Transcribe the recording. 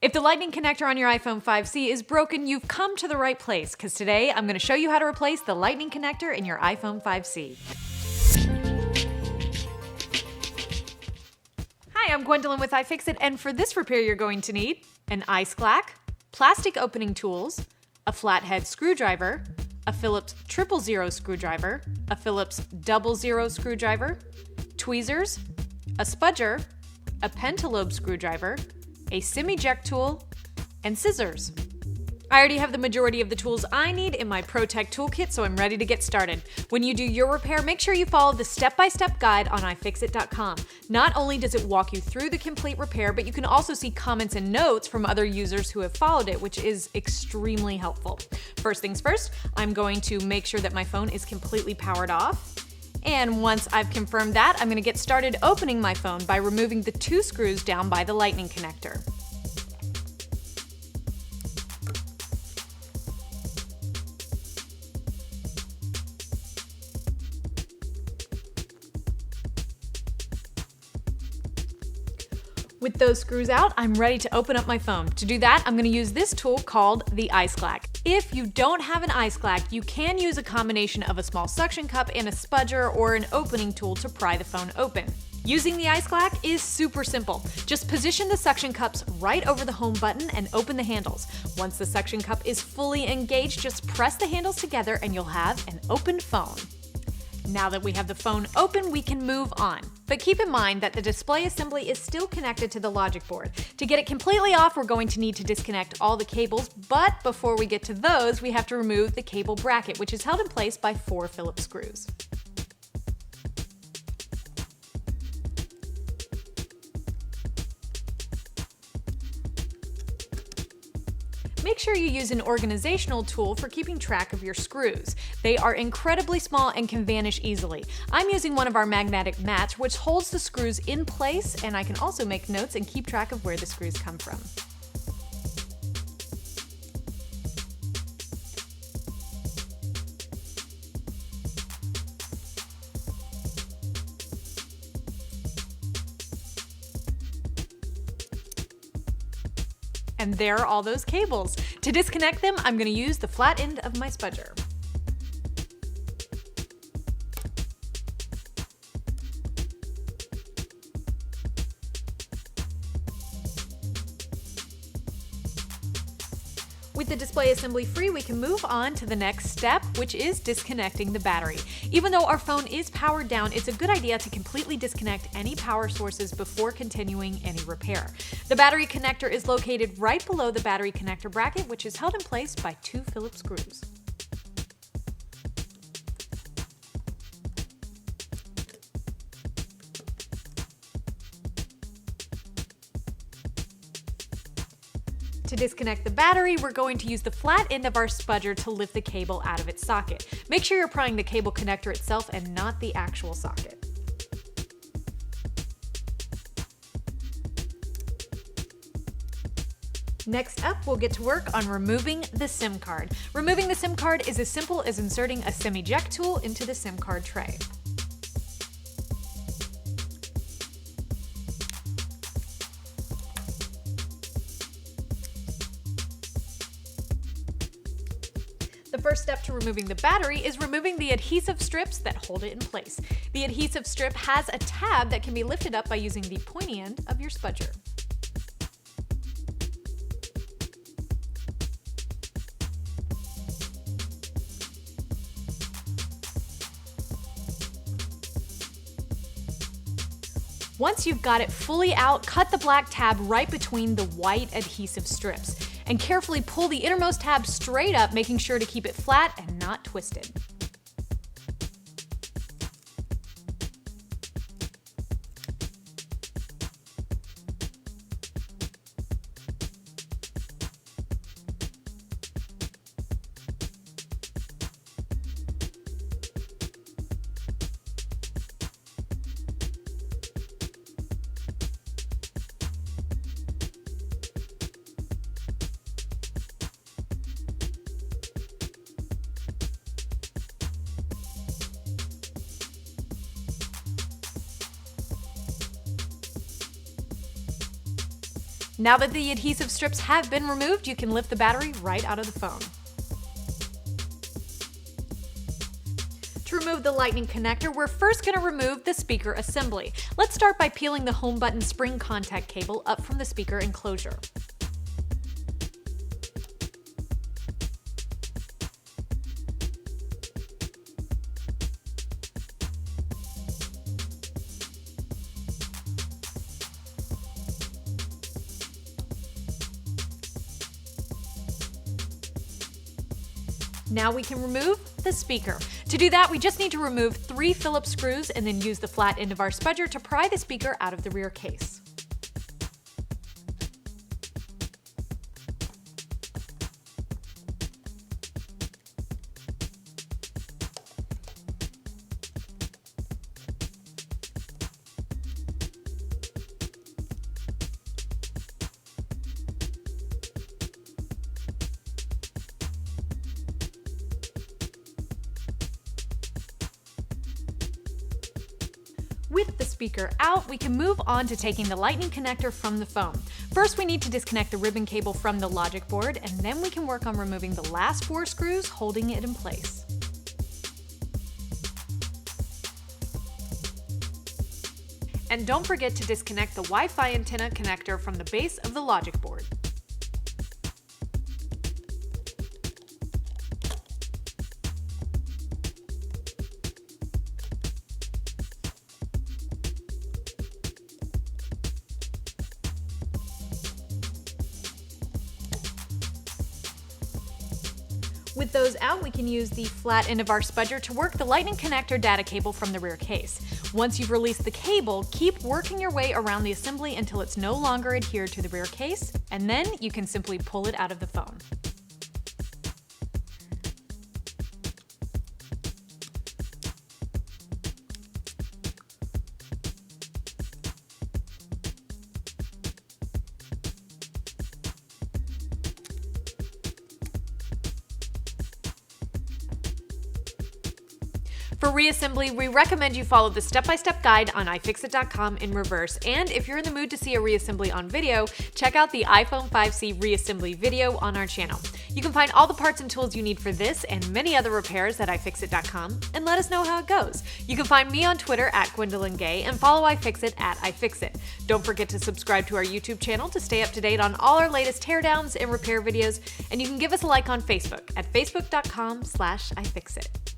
If the lightning connector on your iPhone 5C is broken, you've come to the right place, because today I'm going to show you how to replace the lightning connector in your iPhone 5C. Hi, I'm Gwendolyn with iFixit, and for this repair you're going to need an ice clack, plastic opening tools, a flathead screwdriver, a Phillips 000 screwdriver, a Phillips 00 screwdriver, tweezers, a spudger, a pentalobe screwdriver, a sim eject tool, and scissors. I already have the majority of the tools I need in my ProTech toolkit, so I'm ready to get started. When you do your repair, make sure you follow the step-by-step guide on iFixit.com. Not only does it walk you through the complete repair, but you can also see comments and notes from other users who have followed it, which is extremely helpful. First things first, I'm going to make sure that my phone is completely powered off. And once I've confirmed that, I'm going to get started opening my phone by removing the 2 screws down by the lightning connector. With those screws out, I'm ready to open up my phone. To do that, I'm going to use this tool called the ice clack. If you don't have an ice clack, you can use a combination of a small suction cup and a spudger or an opening tool to pry the phone open. Using the ice clack is super simple. Just position the suction cups right over the home button and open the handles. Once the suction cup is fully engaged, just press the handles together and you'll have an open phone. Now that we have the phone open, we can move on. But keep in mind that the display assembly is still connected to the logic board. To get it completely off, we're going to need to disconnect all the cables, but before we get to those, we have to remove the cable bracket, which is held in place by 4 Phillips screws. Make sure you use an organizational tool for keeping track of your screws. They are incredibly small and can vanish easily. I'm using one of our magnetic mats, which holds the screws in place, and I can also make notes and keep track of where the screws come from. And there are all those cables. To disconnect them, I'm going to use the flat end of my spudger. With the display assembly free, we can move on to the next step, which is disconnecting the battery. Even though our phone is powered down, it's a good idea to completely disconnect any power sources before continuing any repair. The battery connector is located right below the battery connector bracket, which is held in place by 2 Phillips screws. To disconnect the battery, we're going to use the flat end of our spudger to lift the cable out of its socket. Make sure you're prying the cable connector itself and not the actual socket. Next up, we'll get to work on removing the SIM card. Removing the SIM card is as simple as inserting a SIM eject tool into the SIM card tray. The first step to removing the battery is removing the adhesive strips that hold it in place. The adhesive strip has a tab that can be lifted up by using the pointy end of your spudger. Once you've got it fully out, cut the black tab right between the white adhesive strips. And carefully pull the innermost tab straight up, making sure to keep it flat and not twisted. Now that the adhesive strips have been removed, you can lift the battery right out of the phone. To remove the lightning connector, we're first going to remove the speaker assembly. Let's start by peeling the home button spring contact cable up from the speaker enclosure. Now we can remove the speaker. To do that, we just need to remove 3 Phillips screws and then use the flat end of our spudger to pry the speaker out of the rear case. With the speaker out, we can move on to taking the lightning connector from the phone. First, we need to disconnect the ribbon cable from the logic board, and then we can work on removing the last 4 screws holding it in place. And don't forget to disconnect the Wi-Fi antenna connector from the base of the logic board. With those out, we can use the flat end of our spudger to work the lightning connector data cable from the rear case. Once you've released the cable, keep working your way around the assembly until it's no longer adhered to the rear case, and then you can simply pull it out of the phone. For reassembly, we recommend you follow the step-by-step guide on iFixit.com in reverse, and if you're in the mood to see a reassembly on video, check out the iPhone 5C reassembly video on our channel. You can find all the parts and tools you need for this and many other repairs at iFixit.com, and let us know how it goes. You can find me on Twitter at Gwendolyn Gay and follow iFixit at iFixit. Don't forget to subscribe to our YouTube channel to stay up to date on all our latest teardowns and repair videos, and you can give us a like on Facebook at facebook.com/iFixit.